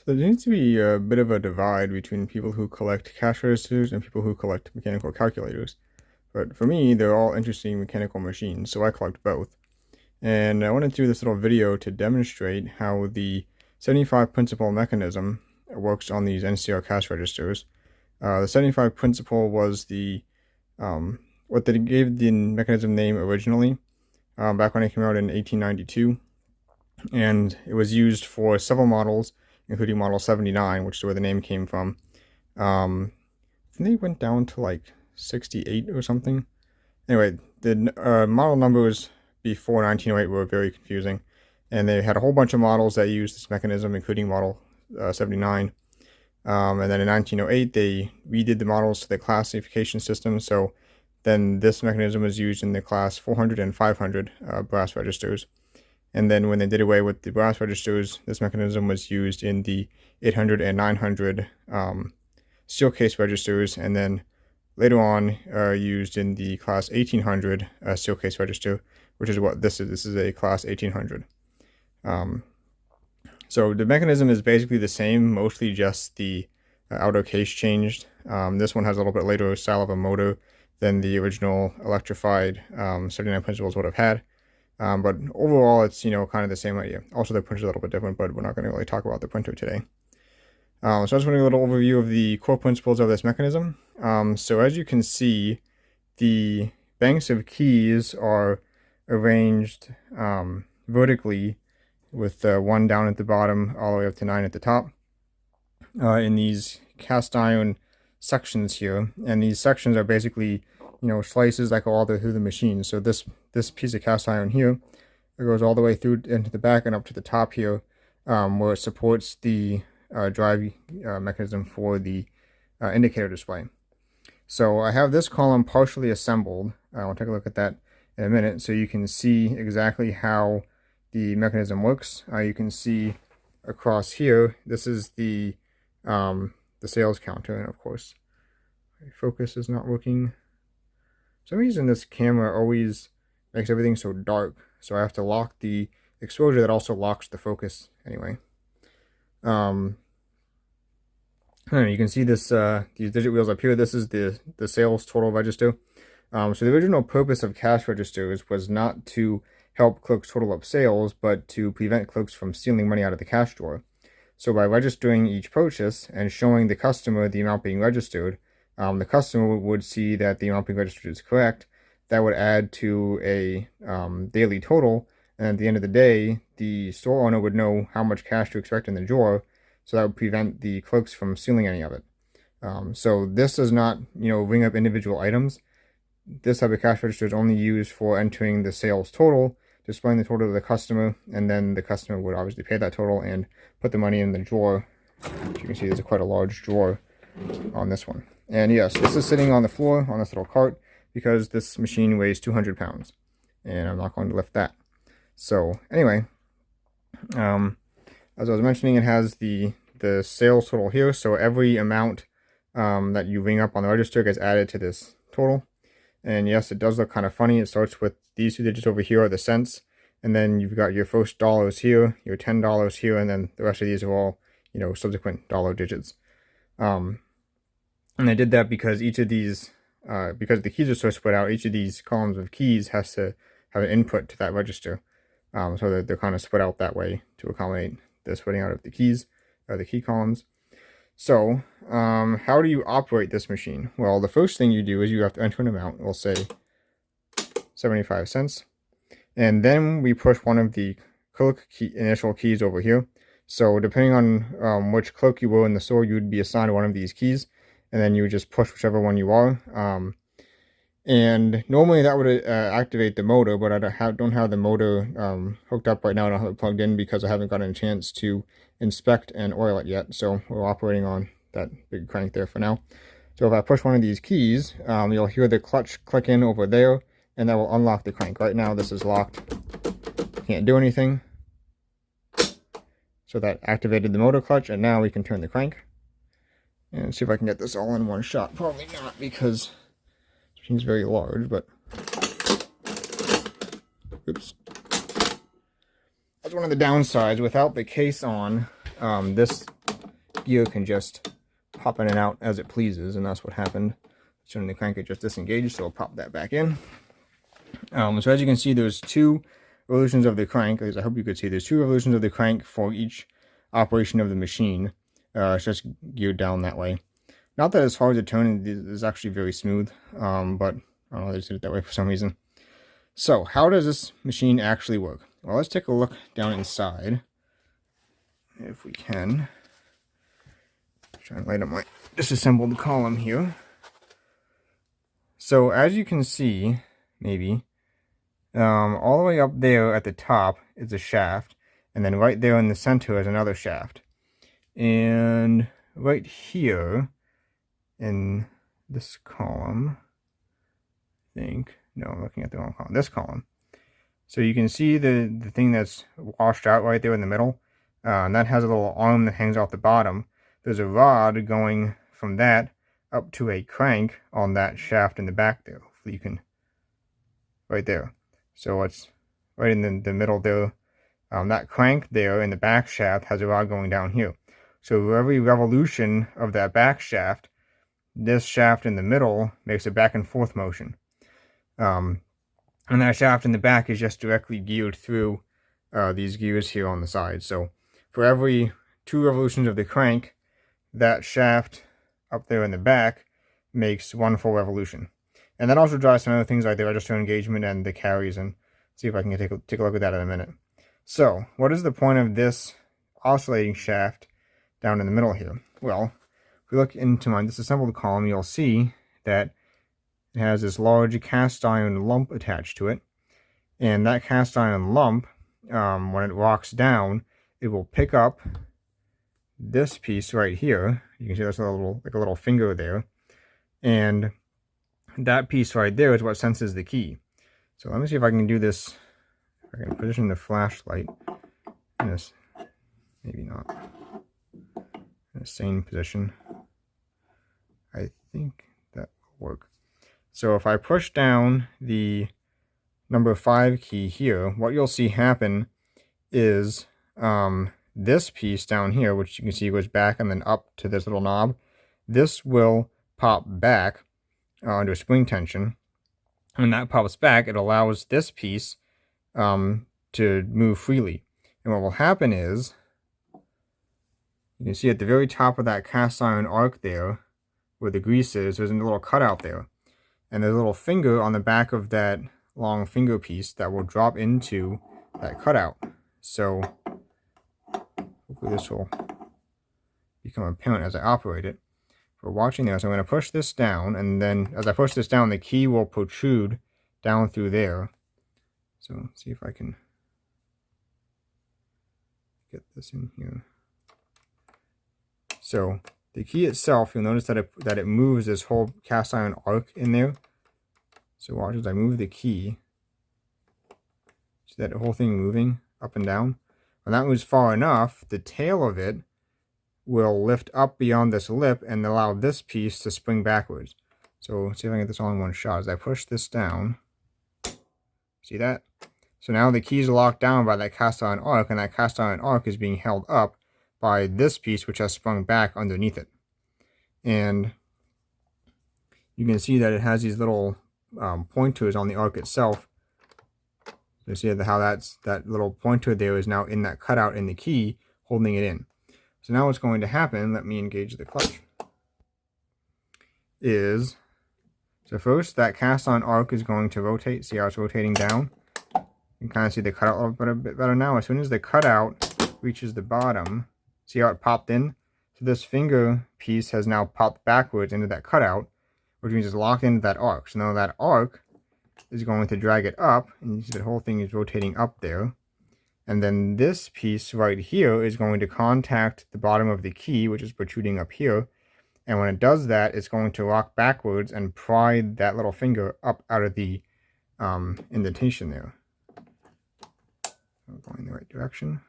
There seems to be a bit of a divide between people who collect cash registers and people who collect mechanical calculators. But for me, they're all interesting mechanical machines, so I collect both. And I wanted to do this little video to demonstrate how the 75 principle mechanism works on these NCR cash registers. The 75 principle was what they gave the mechanism name originally, back when it came out in 1892. And it was used for several models, including Model 79, which is where the name came from. I think they went down to like 68 or something. Anyway, the model numbers before 1908 were very confusing, and they had a whole bunch of models that used this mechanism, including Model 79. And then in 1908, they redid the models to the classification system, so then this mechanism was used in the class 400 and 500 brass registers. And then when they did away with the brass registers, this mechanism was used in the 800 and 900 steel case registers, and then later on used in the class 1800 steel case register, which is what this is. This is a class 1800. So the mechanism is basically the same, mostly just the outer case changed. This one has a little bit later style of a motor than the original electrified 79 principles would have had. But overall, it's, kind of the same idea. Also, the printer is a little bit different, but we're not going to really talk about the printer today. So I just want to give a little overview of the core principles of this mechanism. So as you can see, the banks of keys are arranged vertically with 1 down at the bottom all the way up to 9 at the top in these cast iron sections here. And these sections are basically slices that go all the way through the machine. So this piece of cast iron here, it goes all the way through into the back and up to the top here, where it supports the drive mechanism for the indicator display. So I have this column partially assembled. I'll take a look at that in a minute, so you can see exactly how the mechanism works. You can see across here, this is the sales counter, and of course, my focus is not working. For some reason this camera always makes everything so dark, so I have to lock the exposure that also locks the focus anyway. You can see this these digit wheels up here. This is the sales total register. So the original purpose of cash registers was not to help clerks total up sales, but to prevent clerks from stealing money out of the cash drawer. So by registering each purchase and showing the customer the amount being registered, the customer would see that the amount being registered is correct. That would add to a daily total, and at the end of the day, the store owner would know how much cash to expect in the drawer, so that would prevent the clerks from stealing any of it. So this does not, ring up individual items. This type of cash register is only used for entering the sales total, displaying the total to the customer, and then the customer would obviously pay that total and put the money in the drawer. As you can see, there's quite a large drawer on this one. And yes, this is sitting on the floor on this little cart because this machine weighs 200 pounds, and I'm not going to lift that. So anyway, as I was mentioning, it has the sales total here, so every amount that you ring up on the register gets added to this total. And yes, it does look kind of funny. It starts with these 2 digits over here are the cents, and then you've got your first dollars here, your $10 here, and then the rest of these are all, subsequent dollar digits. And I did that because each of these, because the keys are so spread out, each of these columns of keys has to have an input to that register. So that they're kind of spread out that way to accommodate the spreading out of the keys, the key columns. So, how do you operate this machine? Well, the first thing you do is you have to enter an amount. We'll say 75 cents. And then we push one of the clerk initial keys over here. So depending on which clerk you were in the store, you would be assigned one of these keys. And then you would just push whichever one you are. And normally that would activate the motor, but I don't have the motor hooked up right now. I don't have it plugged in because I haven't gotten a chance to inspect and oil it yet. So we're operating on that big crank there for now. So if I push one of these keys, you'll hear the clutch click in over there, and that will unlock the crank. Right now this is locked. Can't do anything. So that activated the motor clutch, and now we can turn the crank. And see if I can get this all in one shot. Probably not, because the machine's very large, but oops. That's one of the downsides. Without the case on, this gear can just pop in and out as it pleases, and that's what happened. Turning the crank, it just disengaged, so we'll pop that back in. So as you can see, there's 2 revolutions of the crank. As I hope you could see, there's 2 revolutions of the crank for each operation of the machine. It's just geared down that way. Not that it's hard to turn, it's actually very smooth, but I don't know, they just did it that way for some reason. So, how does this machine actually work? Well, let's take a look down inside, if we can. Try and light up my disassembled column here. So, as you can see, maybe, all the way up there at the top is a shaft, and then right there in the center is another shaft. And right here, in this column, I think, no, I'm looking at the wrong column, this column. So you can see the thing that's washed out right there in the middle, and that has a little arm that hangs off the bottom. There's a rod going from that up to a crank on that shaft in the back there. Hopefully you can, right there. So it's right in the middle there. That crank there in the back shaft has a rod going down here. So for every revolution of that back shaft, this shaft in the middle makes a back and forth motion. And that shaft in the back is just directly geared through these gears here on the side. So for every 2 revolutions of the crank, that shaft up there in the back makes 1 full revolution. And that also drives some other things like the register engagement and the carries, and see if I can take a look at that in a minute. So what is the point of this oscillating shaft down in the middle here? Well, if we look into my disassembled column, you'll see that it has this large cast iron lump attached to it. And that cast iron lump, when it rocks down, it will pick up this piece right here. You can see there's a little finger there. And that piece right there is what senses the key. So let me see if I can do this. I can position the flashlight in this, maybe not, in the same position. I think that will work. So if I push down the number 5 key here, what you'll see happen is this piece down here, which you can see goes back and then up to this little knob, this will pop back under spring tension. When that pops back, it allows this piece to move freely. And what will happen is, you can see at the very top of that cast iron arc there, where the grease is, there's a little cutout there. And there's a little finger on the back of that long finger piece that will drop into that cutout. So hopefully this will become apparent as I operate it. We're watching there, so I'm going to push this down, and then as I push this down, the key will protrude down through there. So let's see if I can get this in here. So the key itself, you'll notice that it moves this whole cast iron arc in there. So watch as I move the key. See that whole thing moving up and down? When that moves far enough, the tail of it will lift up beyond this lip and allow this piece to spring backwards. So let's see if I can get this all in one shot. As I push this down, see that? So now the key is locked down by that cast iron arc, and that cast iron arc is being held up by this piece, which has sprung back underneath it. And you can see that it has these little pointers on the arc itself. You see how that little pointer there is now in that cutout in the key, holding it in. So now what's going to happen, let me engage the clutch, is, so first that cast iron arc is going to rotate. See how it's rotating down? You can kind of see the cutout a bit better now. As soon as the cutout reaches the bottom, see how it popped in? So this finger piece has now popped backwards into that cutout, which means it's locked into that arc. So now that arc is going to drag it up, and you see the whole thing is rotating up there. And then this piece right here is going to contact the bottom of the key, which is protruding up here. And when it does that, it's going to rock backwards and pry that little finger up out of the indentation there. I'm going in the right direction.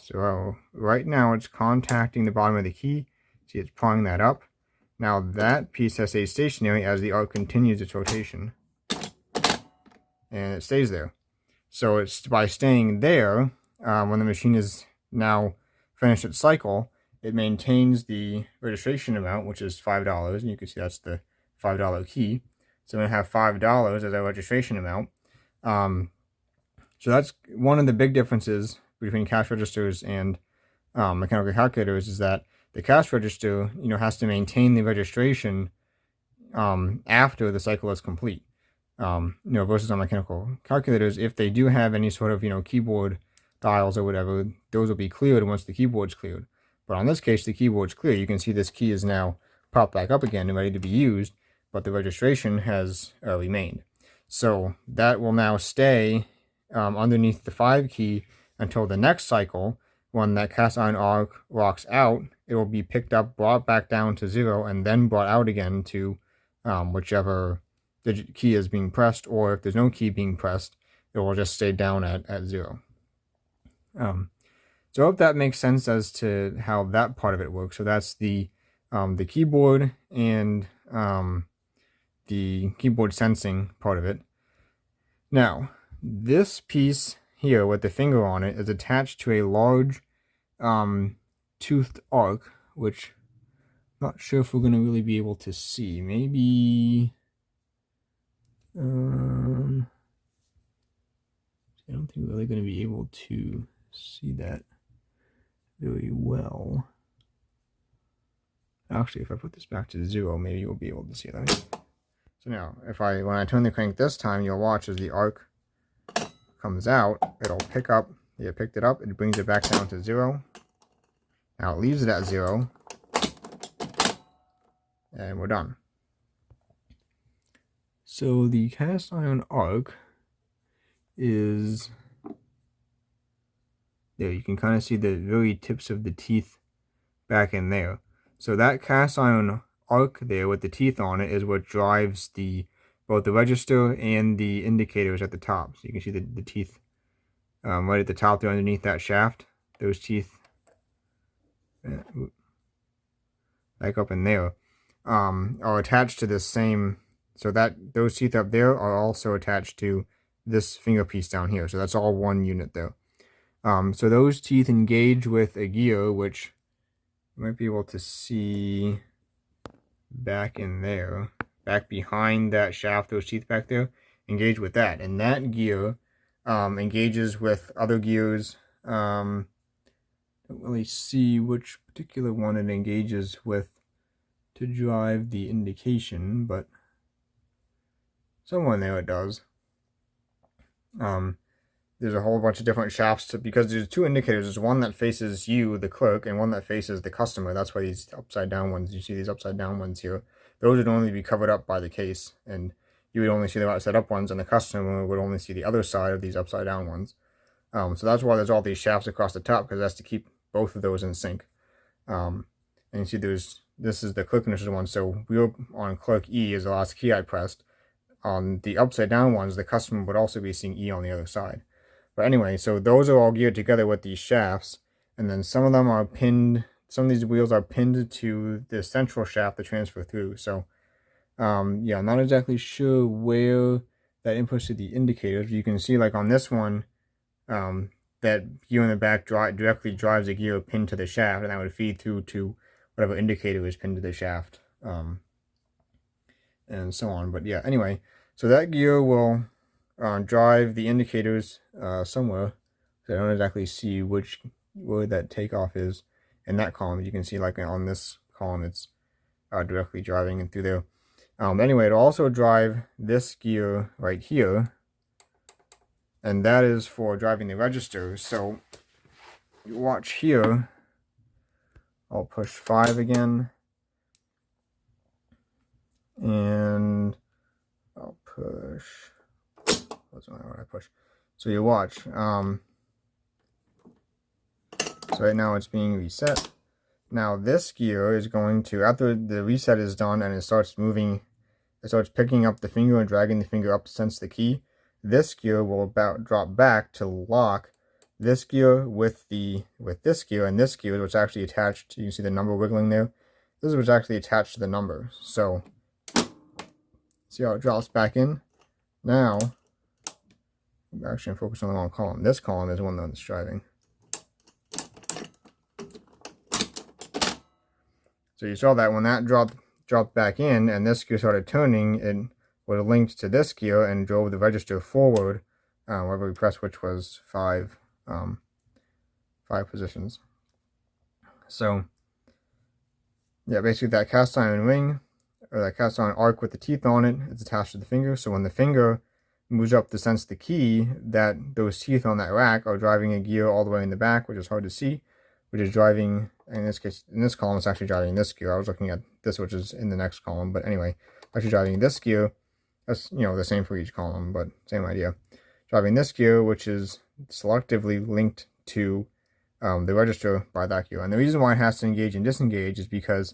So right now it's contacting the bottom of the key. See, it's prying that up. Now that piece has stayed stationary as the arc continues its rotation. And it stays there. So it's by staying there, when the machine is now finished its cycle, it maintains the registration amount, which is $5, and you can see that's the $5 key. So I'm going to have $5 as a registration amount. So that's one of the big differences between cash registers and mechanical calculators, is that the cash register, has to maintain the registration after the cycle is complete. Versus on mechanical calculators, if they do have any sort of, keyboard dials or whatever, those will be cleared once the keyboard's cleared. But on this case, the keyboard's clear. You can see this key is now popped back up again and ready to be used, but the registration has remained. So that will now stay underneath the 5 key until the next cycle. When that cast iron arc locks out, it will be picked up, brought back down to 0, and then brought out again to whichever digit key is being pressed, or if there's no key being pressed, it will just stay down at 0. So I hope that makes sense as to how that part of it works. So that's the keyboard and the keyboard sensing part of it. Now, this piece here with the finger on it is attached to a large toothed arc, which I'm not sure if we're going to really be able to see. Maybe I don't think we're really going to be able to see that very well. Actually, if I put this back to 0, maybe you'll be able to see that. So now, when I turn the crank this time, you'll watch as the arc comes out, it'll pick up. You picked it up, it brings it back down to 0. Now it leaves it at 0, and we're done. So the cast iron arc is there. You can kind of see the very tips of the teeth back in there. So that cast iron arc there with the teeth on it is what drives both the register and the indicators at the top. So you can see the teeth right at the top there underneath that shaft. Those teeth back up in there are attached to this same, so that those teeth up there are also attached to this finger piece down here. So that's all one unit there. So those teeth engage with a gear, which you might be able to see back in there, back behind that shaft. Those teeth back there engage with that, and that gear engages with other gears. Don't really see which particular one it engages with to drive the indication, but somewhere in there it does. There's a whole bunch of different shafts because there's 2 indicators. There's one that faces you, the clerk, and one that faces the customer. That's why these upside down ones, you see these upside down ones here, those would only be covered up by the case, and you would only see the upside up ones, and the customer would only see the other side of these upside down ones. So that's why there's all these shafts across the top, because that's to keep both of those in sync. And you see this is the clerk initial one, so we were on clerk E is the last key I pressed. On the upside down ones, the customer would also be seeing E on the other side. But anyway, so those are all geared together with these shafts, and then some of them are pinned, some of these wheels are pinned to the central shaft to transfer through. So yeah, I'm not exactly sure where that inputs to the indicators. You can see like on this one, that gear in the back directly drives a gear pinned to the shaft, and that would feed through to whatever indicator is pinned to the shaft, and so on. But yeah, anyway, so that gear will drive the indicators somewhere. So I don't exactly see where that takeoff is in that column. You can see like on this column, it's directly driving it through there. Anyway, it'll also drive this gear right here, and that is for driving the register. So you watch here, I'll push 5 again, and I'll push, what's my what I push? So you watch, so right now it's being reset. Now this gear is going to, after the reset is done and it starts moving, it starts picking up the finger and dragging the finger up to sense the key, this gear will drop back to lock this gear with this gear, and this gear, which is actually attached, you can see the number wiggling there. This is what's actually attached to the number. So see how it drops back in? Now, actually I'm focused on the wrong column. This column is the one that's driving. So you saw that when that dropped back in and this gear started turning, it was linked to this gear and drove the register forward wherever we pressed, which was five positions. So yeah, basically that cast iron ring, or that cast iron arc with the teeth on it, is attached to the finger. So when the finger moves up to sense the key, that those teeth on that rack are driving a gear all the way in the back, which is hard to see, which is driving, in this case, in this column, it's actually driving this gear. I was looking at this, which is in the next column, but anyway, actually driving this gear. That's, you know, the same for each column, but same idea. Driving this gear, which is selectively linked to the register by that gear. And the reason why it has to engage and disengage is because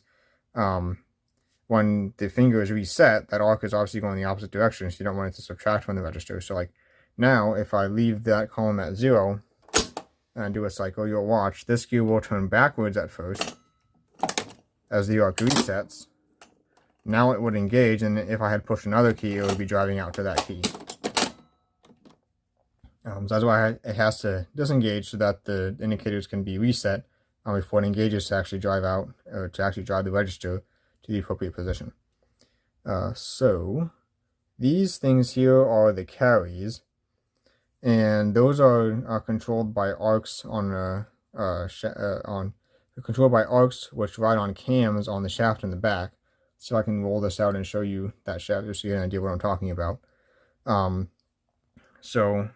when the finger is reset, that arc is obviously going the opposite direction, so you don't want it to subtract from the register. So like now, if I leave that column at 0 and do a cycle, you'll watch this gear will turn backwards at first as the arc resets. Now it would engage, and if I had pushed another key, it would be driving out to that key. So that's why it has to disengage so that the indicators can be reset before it engages to actually drive out, or to actually drive the register to the appropriate position. So these things here are the carries, and those are controlled by arcs controlled by arcs which ride on cams on the shaft in the back. So I can roll this out and show you that shaft just so you get an idea what I'm talking about. So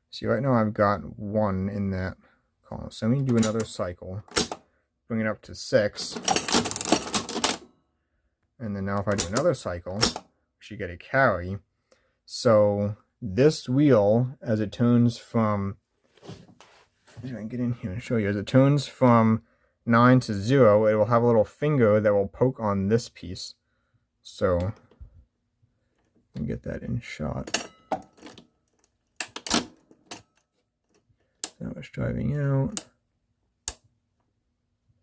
see, right now I've got 1 in that column. So let me do another cycle, bring it up to 6. And then now if I do another cycle, we should get a carry. So this wheel, as it turns from, I can get in here and show you, as it turns from 9 to 0, it will have a little finger that will poke on this piece. So get that in shot. Now it's driving out.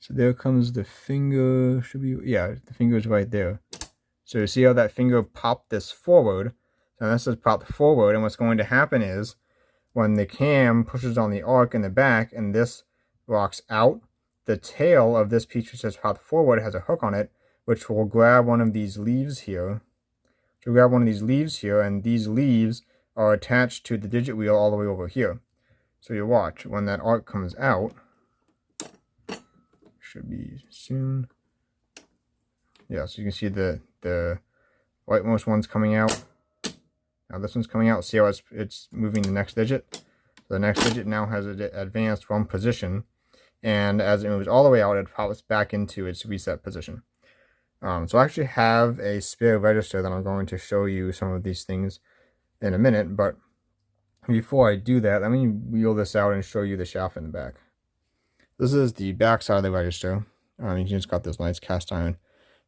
So there comes the finger. Should be, yeah, the finger is right there. So you see how that finger popped this forward. So this is popped forward, and what's going to happen is when the cam pushes on the arc in the back and this rocks out, the tail of this piece which has popped forward has a hook on it, which will grab one of these leaves here. So grab one of these leaves here, and these leaves are attached to the digit wheel all the way over here. So you watch, when that arc comes out, should be soon. Yeah, so you can see the rightmost one's coming out. Now this one's coming out. See how it's moving the next digit? The next digit now has advanced 1 position, and as it moves all the way out, it pops back into its reset position. So I actually have a spare register that I'm going to show you some of these things in a minute, but before I do that, let me wheel this out and show you the shaft in the back. This is the back side of the register. You just got this nice cast iron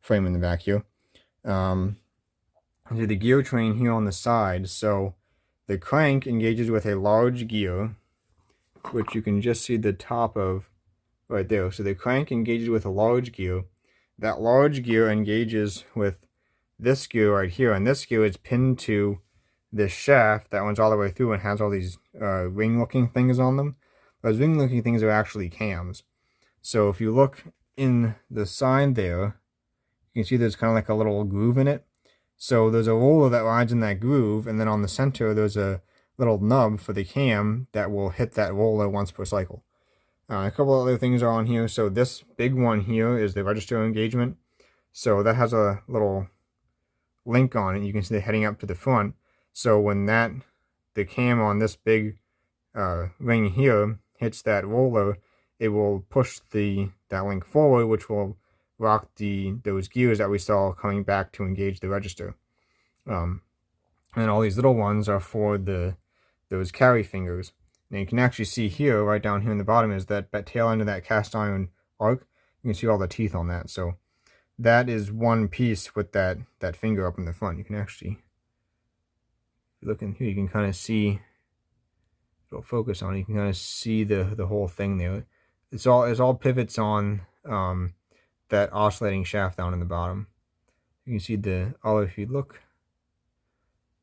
frame in the back here. The gear train here on the side. So the crank engages with a large gear, which you can just see the top of right there. So the crank engages with a large gear. That large gear engages with this gear right here, and this gear is pinned to this shaft that runs all the way through and has all these ring-looking things on them. Those ring-looking things are actually cams. So if you look in the side there, you can see there's kind of like a little groove in it. So there's a roller that rides in that groove, and then on the center there's a little nub for the cam that will hit that roller once per cycle. A couple other things are on here. So this big one here is the register engagement. So that has a little link on it. You can see it heading up to the front. So when the cam on this big ring here hits that roller, it will push that link forward, which will rock those gears that we saw coming back to engage the register. And all these little ones are for those carry fingers. And you can actually see here, right down here in the bottom, is that tail end of that cast iron arc. You can see all the teeth on that. So that is one piece with that finger up in the front. You can actually, if you look in here, you can kind of see, it'll focus on it. You can kind of see the whole thing there. It's all pivots on that oscillating shaft down in the bottom. You can see if you look,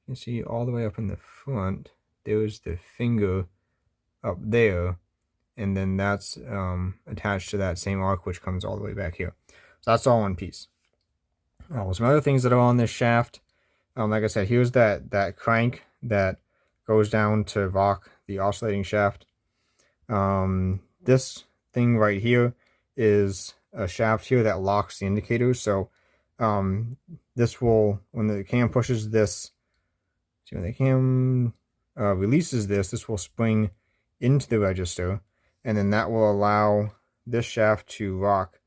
you can see all the way up in the front, there's the finger up there, and then that's attached to that same arc which comes all the way back here. So that's all one piece. Some other things that are on this shaft, like I said, here's that crank that goes down to rock the oscillating shaft. This thing right here is a shaft here that locks the indicators. So this will, when the cam pushes this, see, when the cam releases this, this will spring into the register, and then that will allow this shaft to rock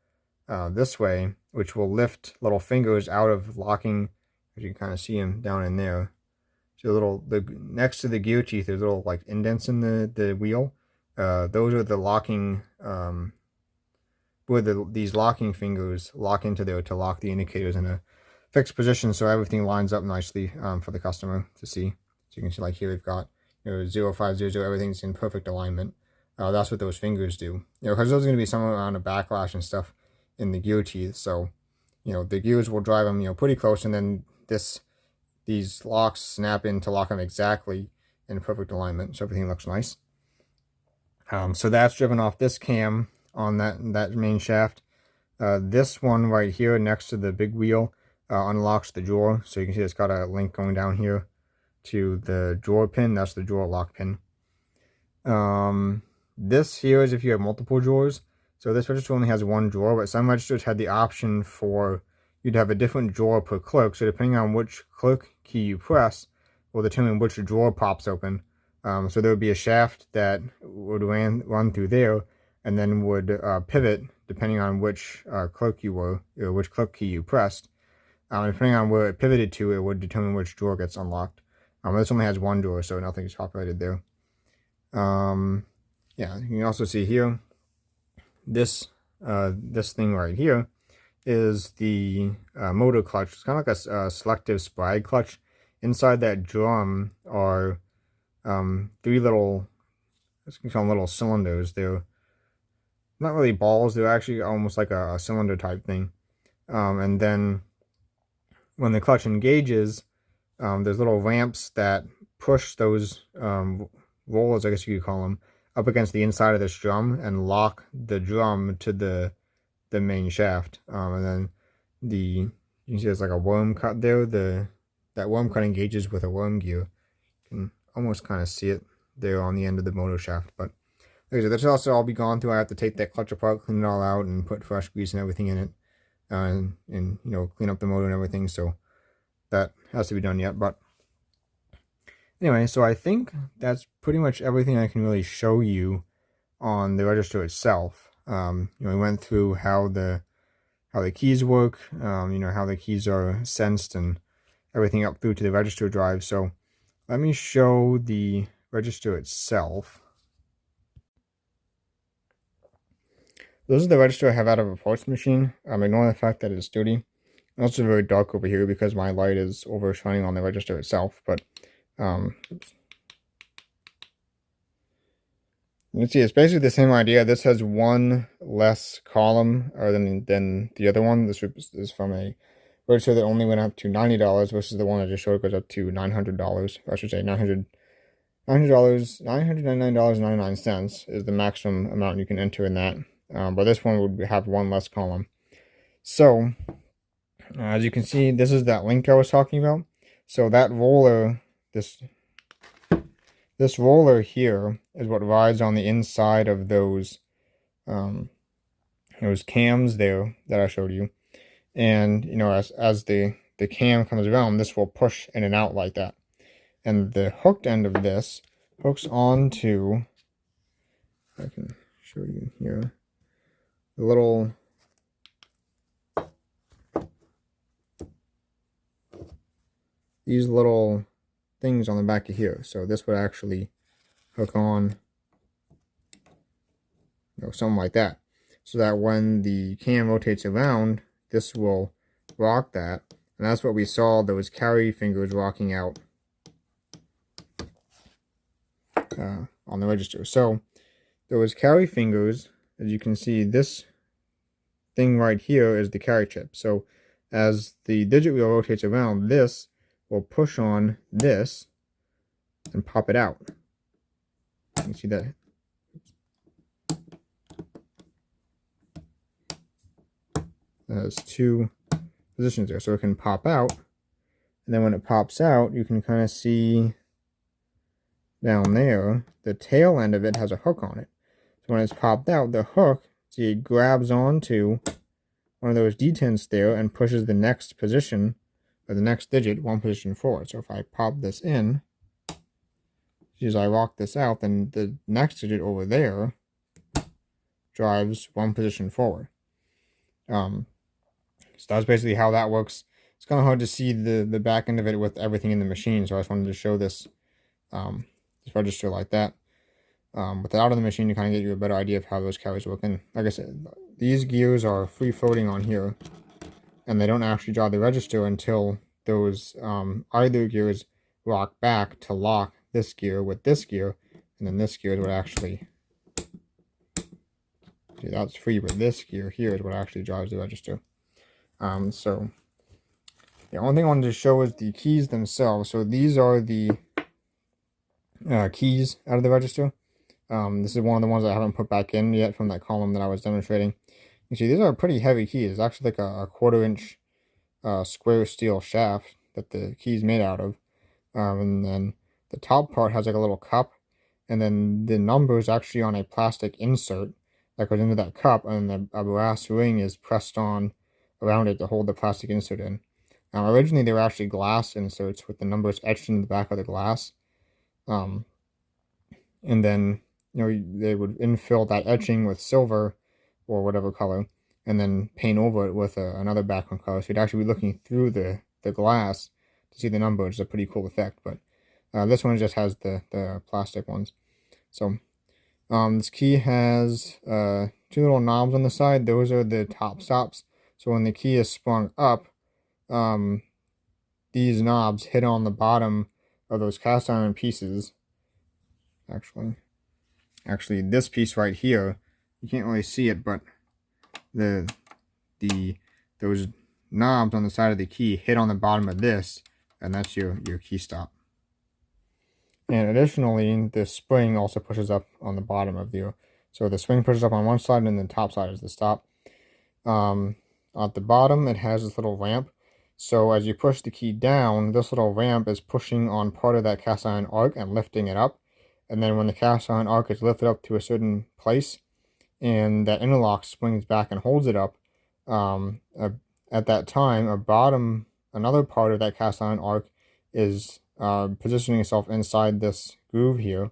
this way, which will lift little fingers out of locking. As you can kind of see them down in there. So next to the gear teeth, there's little like indents in the wheel. Those are the locking, where these locking fingers lock into there to lock the indicators in a fixed position, so everything lines up nicely for the customer to see. So you can see, like here we've got 0500, everything's in perfect alignment. That's what those fingers do. Because there's going to be some amount of backlash and stuff in the gear teeth, so the gears will drive them pretty close, and then these locks snap in to lock them exactly in perfect alignment, so everything looks nice. So that's driven off this cam on that main shaft. This one right here next to the big wheel unlocks the drawer, so you can see it's got a link going down here to the drawer pin. That's the drawer lock pin. This here is if you have multiple drawers. So this register only has one drawer, but some registers had the option for you to have a different drawer per clerk. So depending on which clerk key you press will determine which drawer pops open. So there would be a shaft that would run through there, and then would pivot depending on which clerk you were, or which clerk key you pressed. Depending on where it pivoted to, it would determine which drawer gets unlocked. This only has one drawer, so nothing is populated there. Yeah, you can also see here, this thing right here is the motor clutch. It's kind of like a selective sprag clutch. Inside that drum are 3 little, let's call them little cylinders. They're not really balls, they're actually almost like a cylinder type thing. And then when the clutch engages, there's little ramps that push those rollers, I guess you could call them, up against the inside of this drum and lock the drum to the main shaft. And then you can see there's like a worm cut there. That worm cut engages with a worm gear. You can almost kind of see it there on the end of the motor shaft. But like I said, this will also all be gone through. I have to take that clutch apart, clean it all out, and put fresh grease and everything in it, and clean up the motor and everything. So that has to be done yet. But anyway, so I think that's pretty much everything I can really show you on the register itself. We went through how the keys work, how the keys are sensed and everything up through to the register drive. So let me show the register itself. This is the register I have out of a parts machine. Ignore the fact that it's dirty. It's also very dark over here because my light is overshining on the register itself. But oops. You can see it's basically the same idea. This has one less column than the other one. This is from a register that only went up to $90 versus the one I just showed goes up to $900. Or I should say $999.99 is the maximum amount you can enter in that. But this one would have one less column. So as you can see, this is that link I was talking about. So that roller, this roller here is what rides on the inside of those cams there that I showed you. And as the cam comes around, this will push in and out like that. And the hooked end of this hooks onto, I can show you here, the little these little things on the back of here. So this would actually hook on, something like that, so that when the cam rotates around, this will rock that. And that's what we saw, those carry fingers rocking out on the register. So those carry fingers, as you can see, this thing right here is the carry chip. So as the digit wheel rotates around, this will push on this and pop it out. You can see that. It has two positions there, so it can pop out. And then when it pops out, you can kind of see down there, the tail end of it has a hook on it. So when it's popped out, the hook, see, it grabs onto one of those detents there and pushes the next position, or the next digit, one position forward. So if I pop this in, as I rock this out, then the next digit over there drives one position forward. So that's basically how that works. It's kind of hard to see the back end of it with everything in the machine, so I just wanted to show this this register like that. With it out of the machine to kind of get you a better idea of how those carriers work. And like I said, these gears are free floating on here, and they don't actually drive the register until those either gears rock back to lock this gear with this gear, and then this gear is what actually, see, that's free, but this gear here is what actually drives the register. So the only thing I wanted to show is the keys themselves. So these are the keys out of the register. This is one of the ones I haven't put back in yet from that column that I was demonstrating. You see, these are pretty heavy keys. It's actually like a 1/4 inch square steel shaft that the key's made out of. And then the top part has like a little cup, and then the number is actually on a plastic insert that goes into that cup, and a brass ring is pressed on around it to hold the plastic insert in. Originally they were actually glass inserts with the numbers etched in the back of the glass. And then, you know, they would infill that etching with silver or whatever color, and then paint over it with another background color. So you'd actually be looking through the glass to see the number, which is a pretty cool effect. But this one just has the plastic ones. So this key has two little knobs on the side. Those are the top stops. So when the key is sprung up, these knobs hit on the bottom of those cast iron pieces. Actually this piece right here, you can't really see it, but those knobs on the side of the key hit on the bottom of this, and that's your key stop. And additionally, the spring also pushes up on the bottom of the, so the spring pushes up on one side, and the top side is the stop. At the bottom, it has this little ramp. So as you push the key down, this little ramp is pushing on part of that cast iron arc and lifting it up. And then when the cast iron arc is lifted up to a certain place, and that interlock springs back and holds it up, at that time, another part of that cast iron arc is positioning itself inside this groove here,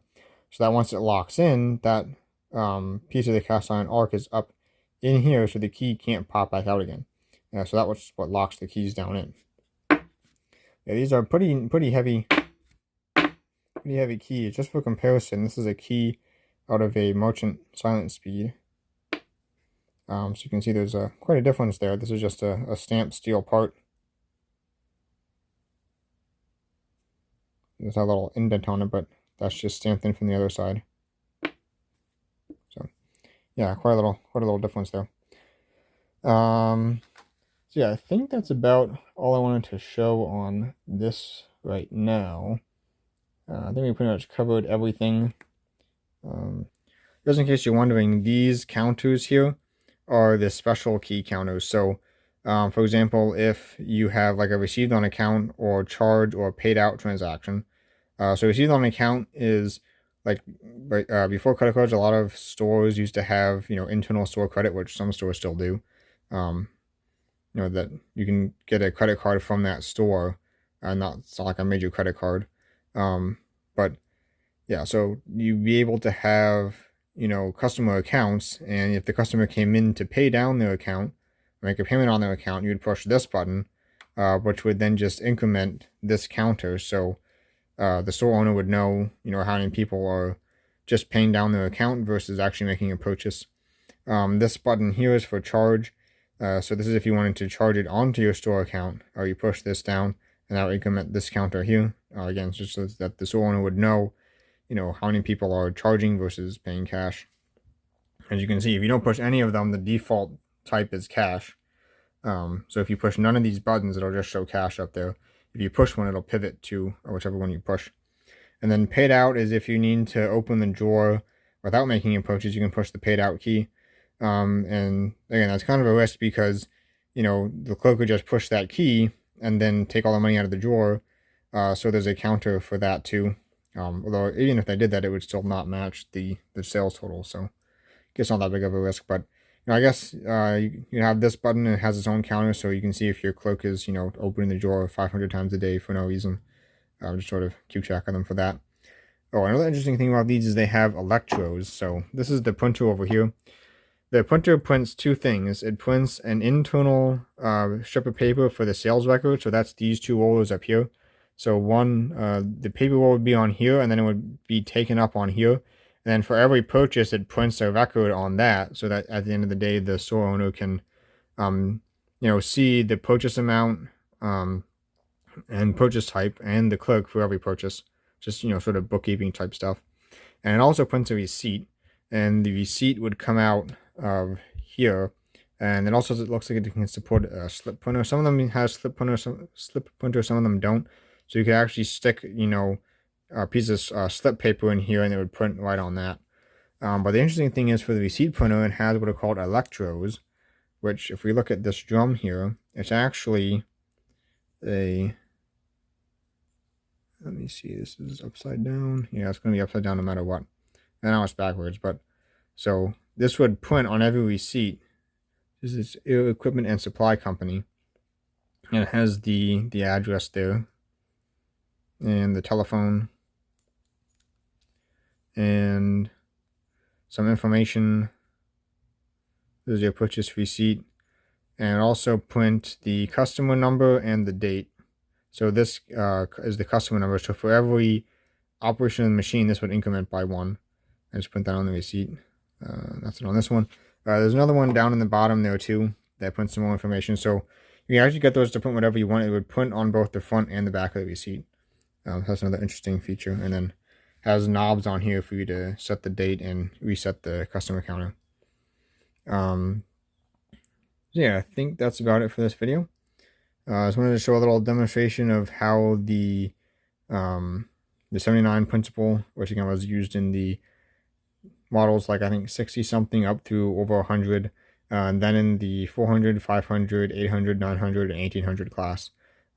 so that once it locks in, that piece of the cast iron arc is up in here, so the key can't pop back out again. So that was what locks the keys down in. Yeah, these are pretty heavy keys. Just for comparison, this is a key out of a merchant silent speed. So you can see there's quite a difference there. This is just a stamped steel part. There's a little indent on it, but that's just stamped in from the other side. So yeah, quite a little difference there. So yeah, I think that's about all I wanted to show on this right now. I think we pretty much covered everything. Just in case you're wondering, these counters here are the special key counters. So for example, if you have like a received on account or charge or paid out transaction. So received on account is like before credit cards, a lot of stores used to have, you know, internal store credit, which some stores still do. You know, that you can get a credit card from that store, it's not like a major credit card. But yeah, so you'd be able to have, you know, customer accounts, and if the customer came in to pay down their account, make a payment on their account, you would push this button, which would then just increment this counter. So the store owner would know, you know, how many people are just paying down their account versus actually making a purchase. This button here is for charge. So this is if you wanted to charge it onto your store account, or you push this down, and that would increment this counter here. Again, just so that the store owner would know, you know, how many people are charging versus paying cash. As you can see, if you don't push any of them, the default type is cash. So if you push none of these buttons, it'll just show cash up there. If you push one, it'll pivot to whichever one you push. And then paid out is if you need to open the drawer without making a purchase, you can push the paid out key. And again, that's kind of a risk because, the clerk would just push that key and then take all the money out of the drawer. So there's a counter for that too. Although even if they did that, it would still not match the sales total. So I guess not that big of a risk. But I guess you have this button, and it has its own counter, so you can see if your clerk is opening the drawer 500 times a day for no reason. Just sort of keep track of them for that. Oh, another interesting thing about these is they have electrodes. So this is the printer over here. The printer prints two things. It prints an internal strip of paper for the sales record. So that's these two rollers up here. So one, the paper roll would be on here, and then it would be taken up on here. And then for every purchase, it prints a record on that, so that at the end of the day, the store owner can, see the purchase amount and purchase type and the clerk for every purchase. Just, sort of bookkeeping type stuff. And it also prints a receipt, and the receipt would come out of here. And it also looks like it can support a slip printer. Some of them have slip printer, some of them don't. So you could actually stick, a piece of slip paper in here, and it would print right on that. But the interesting thing is, for the receipt printer, it has what are called electrodes, which, if we look at this drum here, it's actually a... Let me see, this is upside down. Yeah, it's going to be upside down no matter what. And now it's backwards, but... So, this would print on every receipt. This is Equipment and Supply Company. And it has the address there. And the telephone. And some information. There's your purchase receipt. And also print the customer number and the date. So this is the customer number. So for every operation of the machine, this would increment by 1. I just print that on the receipt. That's it on this one. There's another one down in the bottom there too that prints some more information. So you can actually get those to print whatever you want. It would print on both the front and the back of the receipt. That's another interesting feature. And then has knobs on here for you to set the date and reset the customer counter. Yeah, I think that's about it for this video. I just wanted to show a little demonstration of how the 79 principle, which again was used in the models like I think 60 something up through over 100, and then in the 400, 500, 800, 900, and 1800 class.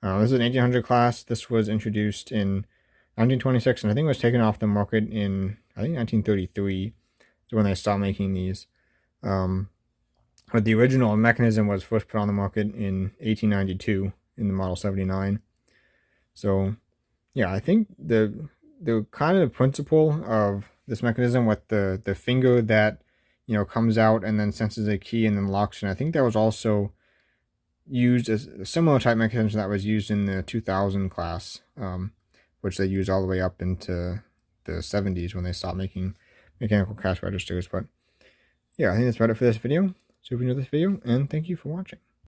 This is an 1800 class. This was introduced in 1926, and I think it was taken off the market in, I think, 1933, so when they stopped making these. But the original mechanism was first put on the market in 1892 in the Model 79. So, yeah, I think the kind of principle of this mechanism with the finger that, comes out and then senses a key and then locks. And I think that was also used as a similar type mechanism that was used in the 2000 class, which they used all the way up into the 70s when they stopped making mechanical cash registers. But, yeah, I think that's about it for this video. So if you enjoyed this video, and thank you for watching.